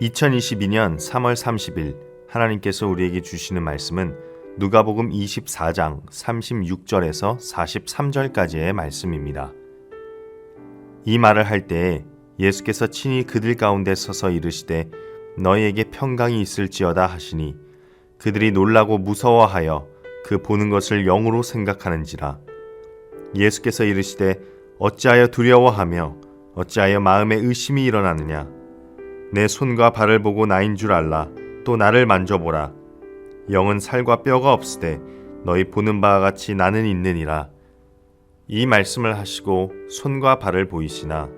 2022년 3월 30일 하나님께서 우리에게 주시는 말씀은 누가복음 24장 36절에서 43절까지의 말씀입니다. 이 말을 할 때에 예수께서 친히 그들 가운데 서서 이르시되 너희에게 평강이 있을지어다 하시니 그들이 놀라고 무서워하여 그 보는 것을 영으로 생각하는지라. 예수께서 이르시되 어찌하여 두려워하며 어찌하여 마음에 의심이 일어나느냐. 내 손과 발을 보고 나인 줄 알라. 또 나를 만져보라. 영은 살과 뼈가 없으되 너희 보는 바와 같이 나는 있느니라. 이 말씀을 하시고 손과 발을 보이시나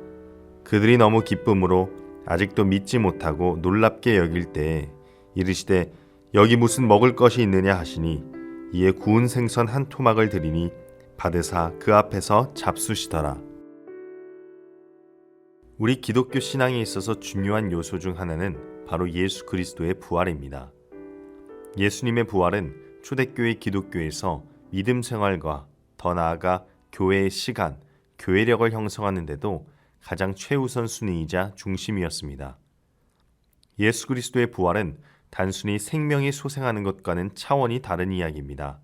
그들이 너무 기쁨으로 아직도 믿지 못하고 놀랍게 여길 때에 이르시되 여기 무슨 먹을 것이 있느냐 하시니 이에 구운 생선 한 토막을 드리니 받으사 그 앞에서 잡수시더라. 우리 기독교 신앙에 있어서 중요한 요소 중 하나는 바로 예수 그리스도의 부활입니다. 예수님의 부활은 초대교회 기독교에서 믿음 생활과 더 나아가 교회의 시간, 교회력을 형성하는 데도 가장 최우선 순위이자 중심이었습니다. 예수 그리스도의 부활은 단순히 생명이 소생하는 것과는 차원이 다른 이야기입니다.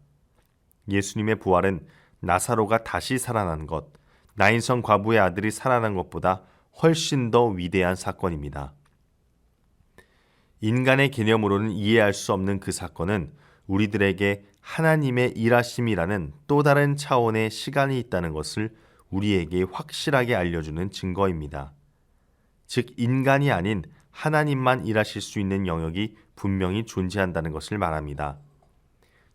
예수님의 부활은 나사로가 다시 살아난 것, 나인성 과부의 아들이 살아난 것보다 훨씬 더 위대한 사건입니다. 인간의 개념으로는 이해할 수 없는 그 사건은 우리들에게 하나님의 일하심이라는 또 다른 차원의 시간이 있다는 것을 우리에게 확실하게 알려주는 증거입니다. 즉 인간이 아닌 하나님만 일하실 수 있는 영역이 분명히 존재한다는 것을 말합니다.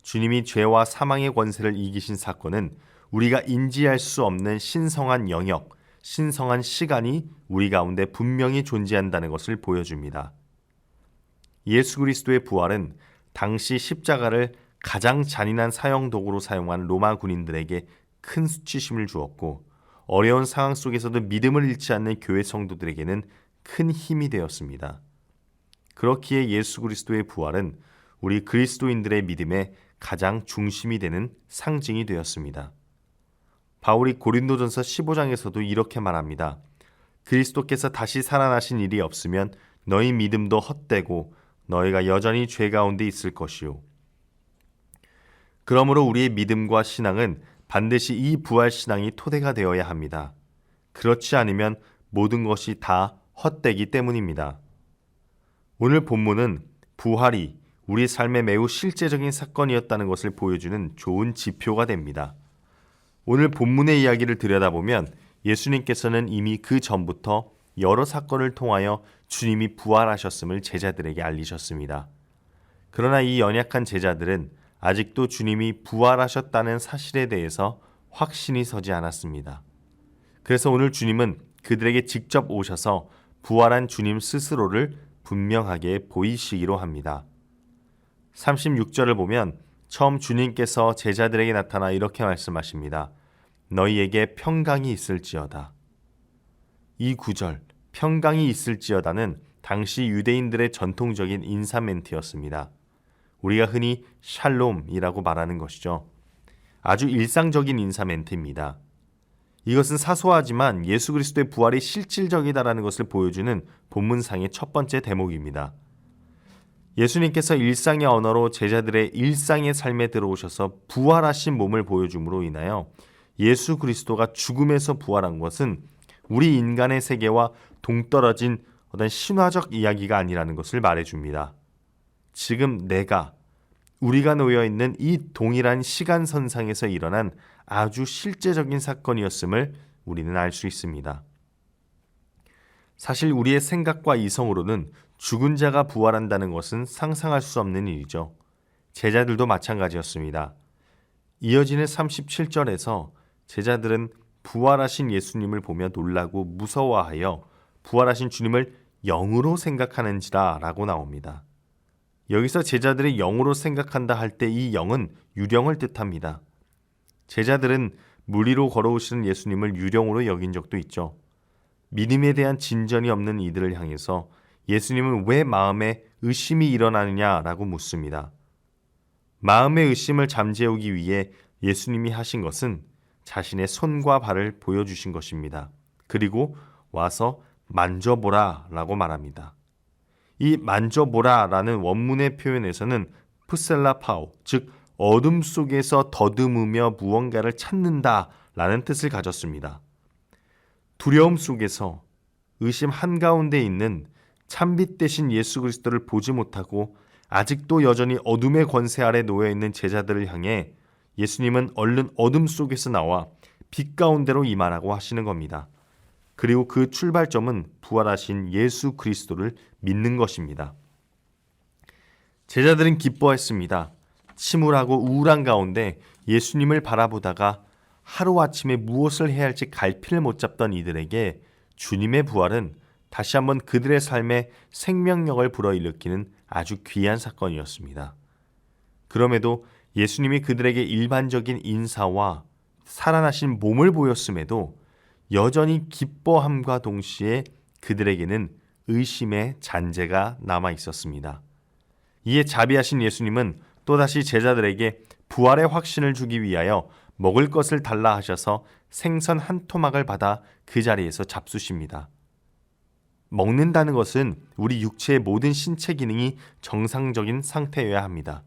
주님이 죄와 사망의 권세를 이기신 사건은 우리가 인지할 수 없는 신성한 영역, 신성한 시간이 우리 가운데 분명히 존재한다는 것을 보여줍니다. 예수 그리스도의 부활은 당시 십자가를 가장 잔인한 사형 도구로 사용한 로마 군인들에게 큰 수치심을 주었고 어려운 상황 속에서도 믿음을 잃지 않는 교회 성도들에게는 큰 힘이 되었습니다. 그렇기에 예수 그리스도의 부활은 우리 그리스도인들의 믿음의 가장 중심이 되는 상징이 되었습니다. 바울이 고린도전서 15장에서도 이렇게 말합니다. 그리스도께서 다시 살아나신 일이 없으면 너희 믿음도 헛되고 너희가 여전히 죄 가운데 있을 것이요. 그러므로 우리의 믿음과 신앙은 반드시 이 부활 신앙이 토대가 되어야 합니다. 그렇지 않으면 모든 것이 다 헛되기 때문입니다. 오늘 본문은 부활이 우리 삶의 매우 실제적인 사건이었다는 것을 보여주는 좋은 지표가 됩니다. 오늘 본문의 이야기를 들여다보면 예수님께서는 이미 그 전부터 여러 사건을 통하여 주님이 부활하셨음을 제자들에게 알리셨습니다. 그러나 이 연약한 제자들은 아직도 주님이 부활하셨다는 사실에 대해서 확신이 서지 않았습니다. 그래서 오늘 주님은 그들에게 직접 오셔서 부활한 주님 스스로를 분명하게 보이시기로 합니다. 36절을 보면 처음 주님께서 제자들에게 나타나 이렇게 말씀하십니다. 너희에게 평강이 있을지어다. 이 구절, 평강이 있을지어다는 당시 유대인들의 전통적인 인사 멘트였습니다. 우리가 흔히 샬롬이라고 말하는 것이죠. 아주 일상적인 인사 멘트입니다. 이것은 사소하지만 예수 그리스도의 부활이 실질적이다라는 것을 보여주는 본문상의 첫 번째 대목입니다. 예수님께서 일상의 언어로 제자들의 일상의 삶에 들어오셔서 부활하신 몸을 보여줌으로 인하여 예수 그리스도가 죽음에서 부활한 것은 우리 인간의 세계와 동떨어진 어떤 신화적 이야기가 아니라는 것을 말해줍니다. 지금 우리가 놓여있는 이 동일한 시간선상에서 일어난 아주 실제적인 사건이었음을 우리는 알 수 있습니다. 사실 우리의 생각과 이성으로는 죽은 자가 부활한다는 것은 상상할 수 없는 일이죠. 제자들도 마찬가지였습니다. 이어지는 37절에서 제자들은 부활하신 예수님을 보며 놀라고 무서워하여 부활하신 주님을 영으로 생각하는지라 라고 나옵니다. 여기서 제자들이 영으로 생각한다 할 때 이 영은 유령을 뜻합니다. 제자들은 물 위로 걸어오시는 예수님을 유령으로 여긴 적도 있죠. 믿음에 대한 진전이 없는 이들을 향해서 예수님은 왜 마음에 의심이 일어나느냐라고 묻습니다. 마음의 의심을 잠재우기 위해 예수님이 하신 것은 자신의 손과 발을 보여주신 것입니다. 그리고 와서 만져보라 라고 말합니다. 이 만져보라라는 원문의 표현에서는 푸셀라파오, 즉 어둠 속에서 더듬으며 무언가를 찾는다라는 뜻을 가졌습니다. 두려움 속에서 의심 한가운데 있는 참빛 대신 예수 그리스도를 보지 못하고 아직도 여전히 어둠의 권세 아래 놓여있는 제자들을 향해 예수님은 얼른 어둠 속에서 나와 빛 가운데로 임하라고 하시는 겁니다. 그리고 그 출발점은 부활하신 예수 그리스도를 믿는 것입니다. 제자들은 기뻐했습니다. 침울하고 우울한 가운데 예수님을 바라보다가 하루아침에 무엇을 해야 할지 갈피를 못 잡던 이들에게 주님의 부활은 다시 한번 그들의 삶에 생명력을 불어일으키는 아주 귀한 사건이었습니다. 그럼에도 예수님이 그들에게 일반적인 인사와 살아나신 몸을 보였음에도 여전히 기뻐함과 동시에 그들에게는 의심의 잔재가 남아 있었습니다. 이에 자비하신 예수님은 또다시 제자들에게 부활의 확신을 주기 위하여 먹을 것을 달라 하셔서 생선 한 토막을 받아 그 자리에서 잡수십니다. 먹는다는 것은 우리 육체의 모든 신체 기능이 정상적인 상태여야 합니다.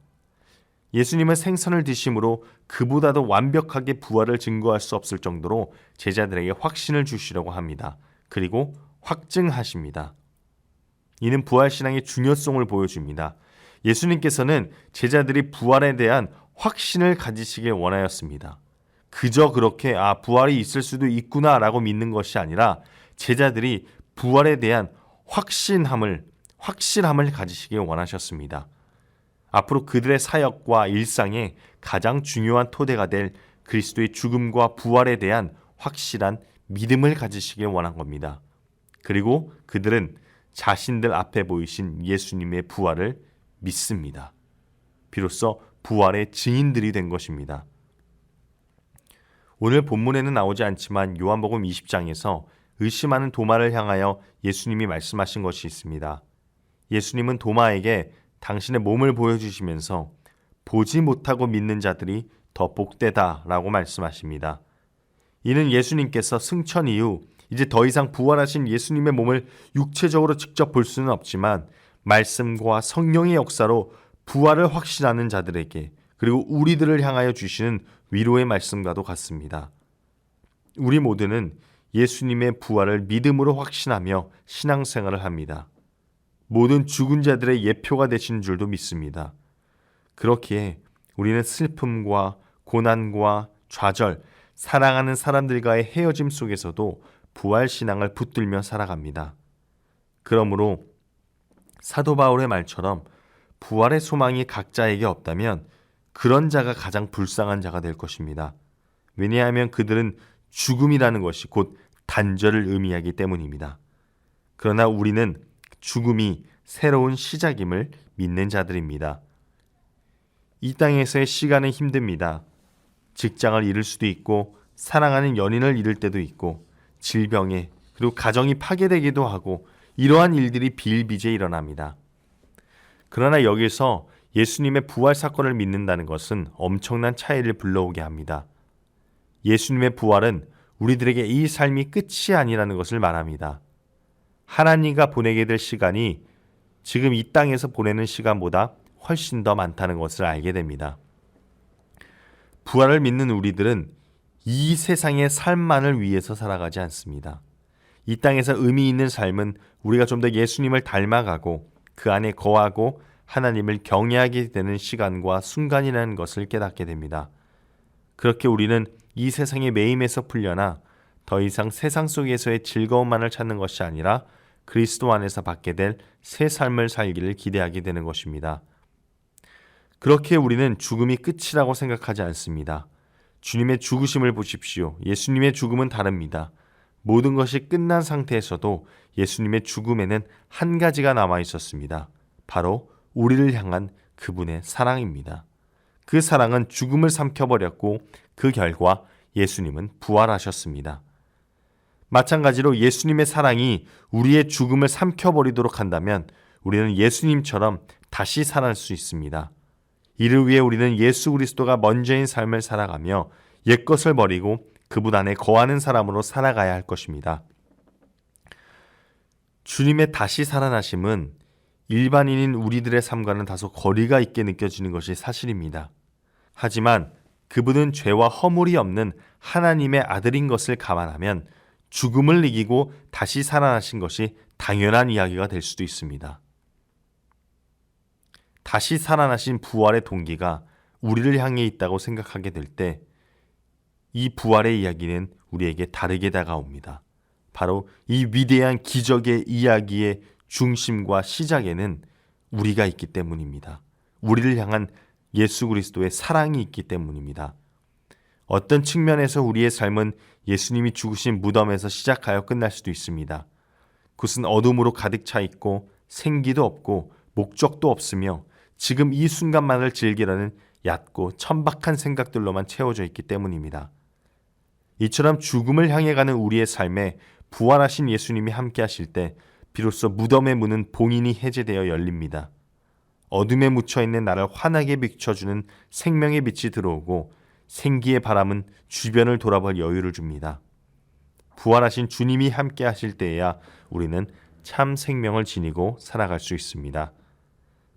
예수님은 생선을 드심으로 그보다도 완벽하게 부활을 증거할 수 없을 정도로 제자들에게 확신을 주시려고 합니다. 그리고 확증하십니다. 이는 부활신앙의 중요성을 보여줍니다. 예수님께서는 제자들이 부활에 대한 확신을 가지시길 원하였습니다. 그저 그렇게 부활이 있을 수도 있구나라고 믿는 것이 아니라 제자들이 부활에 대한 확실함을 가지시길 원하셨습니다. 앞으로 그들의 사역과 일상에 가장 중요한 토대가 될 그리스도의 죽음과 부활에 대한 확실한 믿음을 가지시길 원한 겁니다. 그리고 그들은 자신들 앞에 보이신 예수님의 부활을 믿습니다. 비로소 부활의 증인들이 된 것입니다. 오늘 본문에는 나오지 않지만 요한복음 20장에서 의심하는 도마를 향하여 예수님이 말씀하신 것이 있습니다. 예수님은 도마에게 당신의 몸을 보여주시면서 보지 못하고 믿는 자들이 더 복되다라고 말씀하십니다. 이는 예수님께서 승천 이후 이제 더 이상 부활하신 예수님의 몸을 육체적으로 직접 볼 수는 없지만 말씀과 성령의 역사로 부활을 확신하는 자들에게 그리고 우리들을 향하여 주시는 위로의 말씀과도 같습니다. 우리 모두는 예수님의 부활을 믿음으로 확신하며 신앙생활을 합니다. 모든 죽은 자들의 예표가 되신 줄도 믿습니다. 그렇기에 우리는 슬픔과 고난과 좌절, 사랑하는 사람들과의 헤어짐 속에서도 부활신앙을 붙들며 살아갑니다. 그러므로 사도 바울의 말처럼 부활의 소망이 각자에게 없다면 그런 자가 가장 불쌍한 자가 될 것입니다. 왜냐하면 그들은 죽음이라는 것이 곧 단절을 의미하기 때문입니다. 그러나 우리는 죽음이 새로운 시작임을 믿는 자들입니다. 이 땅에서의 시간은 힘듭니다. 직장을 잃을 수도 있고 사랑하는 연인을 잃을 때도 있고 질병에 그리고 가정이 파괴되기도 하고 이러한 일들이 비일비재에 일어납니다. 그러나 여기서 예수님의 부활 사건을 믿는다는 것은 엄청난 차이를 불러오게 합니다. 예수님의 부활은 우리들에게 이 삶이 끝이 아니라는 것을 말합니다. 하나님과 보내게 될 시간이 지금 이 땅에서 보내는 시간보다 훨씬 더 많다는 것을 알게 됩니다. 부활을 믿는 우리들은 이 세상의 삶만을 위해서 살아가지 않습니다. 이 땅에서 의미 있는 삶은 우리가 좀 더 예수님을 닮아가고 그 안에 거하고 하나님을 경외하게 되는 시간과 순간이라는 것을 깨닫게 됩니다. 그렇게 우리는 이 세상의 매임에서 풀려나 더 이상 세상 속에서의 즐거움만을 찾는 것이 아니라 그리스도 안에서 받게 될 새 삶을 살기를 기대하게 되는 것입니다. 그렇게 우리는 죽음이 끝이라고 생각하지 않습니다. 주님의 죽으심을 보십시오. 예수님의 죽음은 다릅니다. 모든 것이 끝난 상태에서도 예수님의 죽음에는 한 가지가 남아 있었습니다. 바로 우리를 향한 그분의 사랑입니다. 그 사랑은 죽음을 삼켜버렸고 그 결과 예수님은 부활하셨습니다. 마찬가지로 예수님의 사랑이 우리의 죽음을 삼켜버리도록 한다면 우리는 예수님처럼 다시 살아날 수 있습니다. 이를 위해 우리는 예수 그리스도가 먼저인 삶을 살아가며 옛것을 버리고 그분 안에 거하는 사람으로 살아가야 할 것입니다. 주님의 다시 살아나심은 일반인인 우리들의 삶과는 다소 거리가 있게 느껴지는 것이 사실입니다. 하지만 그분은 죄와 허물이 없는 하나님의 아들인 것을 감안하면 죽음을 이기고 다시 살아나신 것이 당연한 이야기가 될 수도 있습니다. 다시 살아나신 부활의 동기가 우리를 향해 있다고 생각하게 될 때 이 부활의 이야기는 우리에게 다르게 다가옵니다. 바로 이 위대한 기적의 이야기의 중심과 시작에는 우리가 있기 때문입니다. 우리를 향한 예수 그리스도의 사랑이 있기 때문입니다. 어떤 측면에서 우리의 삶은 예수님이 죽으신 무덤에서 시작하여 끝날 수도 있습니다. 그것은 어둠으로 가득 차 있고 생기도 없고 목적도 없으며 지금 이 순간만을 즐기라는 얕고 천박한 생각들로만 채워져 있기 때문입니다. 이처럼 죽음을 향해 가는 우리의 삶에 부활하신 예수님이 함께 하실 때 비로소 무덤의 문은 봉인이 해제되어 열립니다. 어둠에 묻혀있는 나를 환하게 비춰주는 생명의 빛이 들어오고 생기의 바람은 주변을 돌아볼 여유를 줍니다. 부활하신 주님이 함께 하실 때에야 우리는 참 생명을 지니고 살아갈 수 있습니다.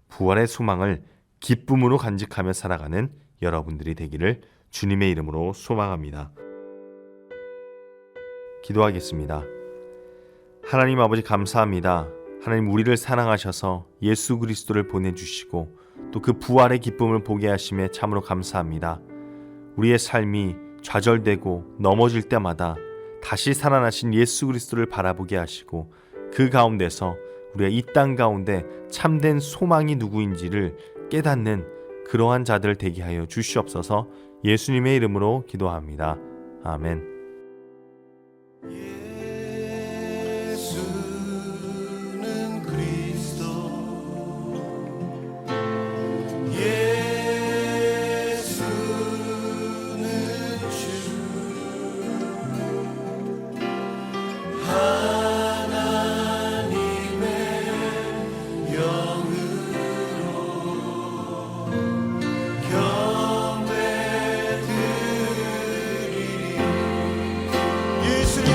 부활의 소망을 기쁨으로 간직하며 살아가는 여러분들이 되기를 주님의 이름으로 소망합니다. 기도하겠습니다. 하나님 아버지 감사합니다. 하나님 우리를 사랑하셔서 예수 그리스도를 보내주시고 또 그 부활의 기쁨을 보게 하심에 참으로 감사합니다. 우리의 삶이 좌절되고 넘어질 때마다 다시 살아나신 예수 그리스도를 바라보게 하시고 그 가운데서 우리가 이 땅 가운데 참된 소망이 누구인지를 깨닫는 그러한 자들 되게 하여 주시옵소서. 예수님의 이름으로 기도합니다. 아멘. 예수는 그리스도 예수는 주 하나님의 영으로 경배드리리 예수는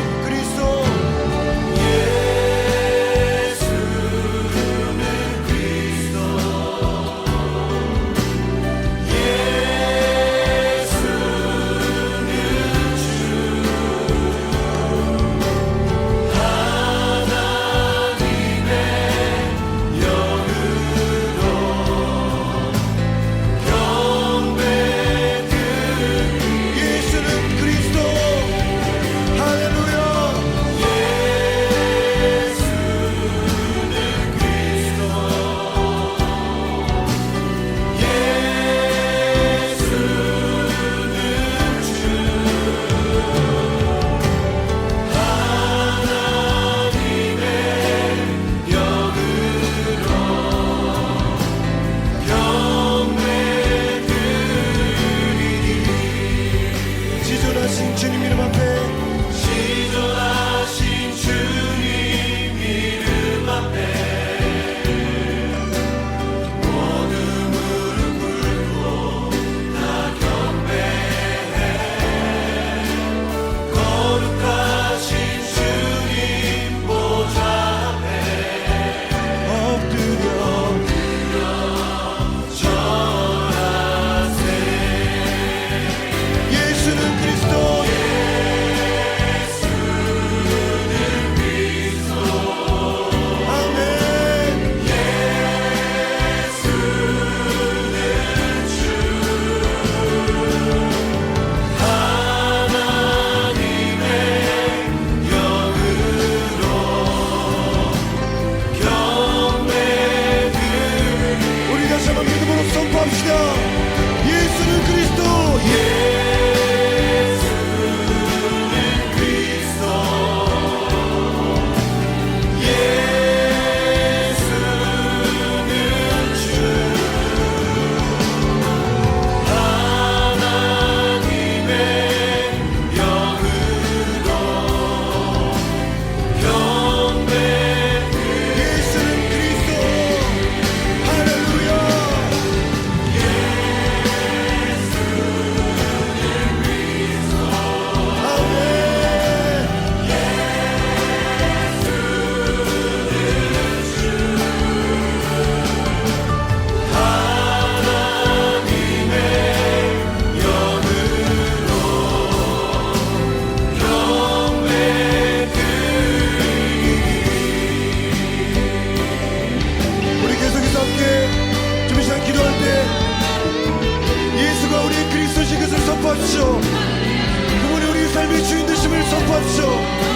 주옵소서.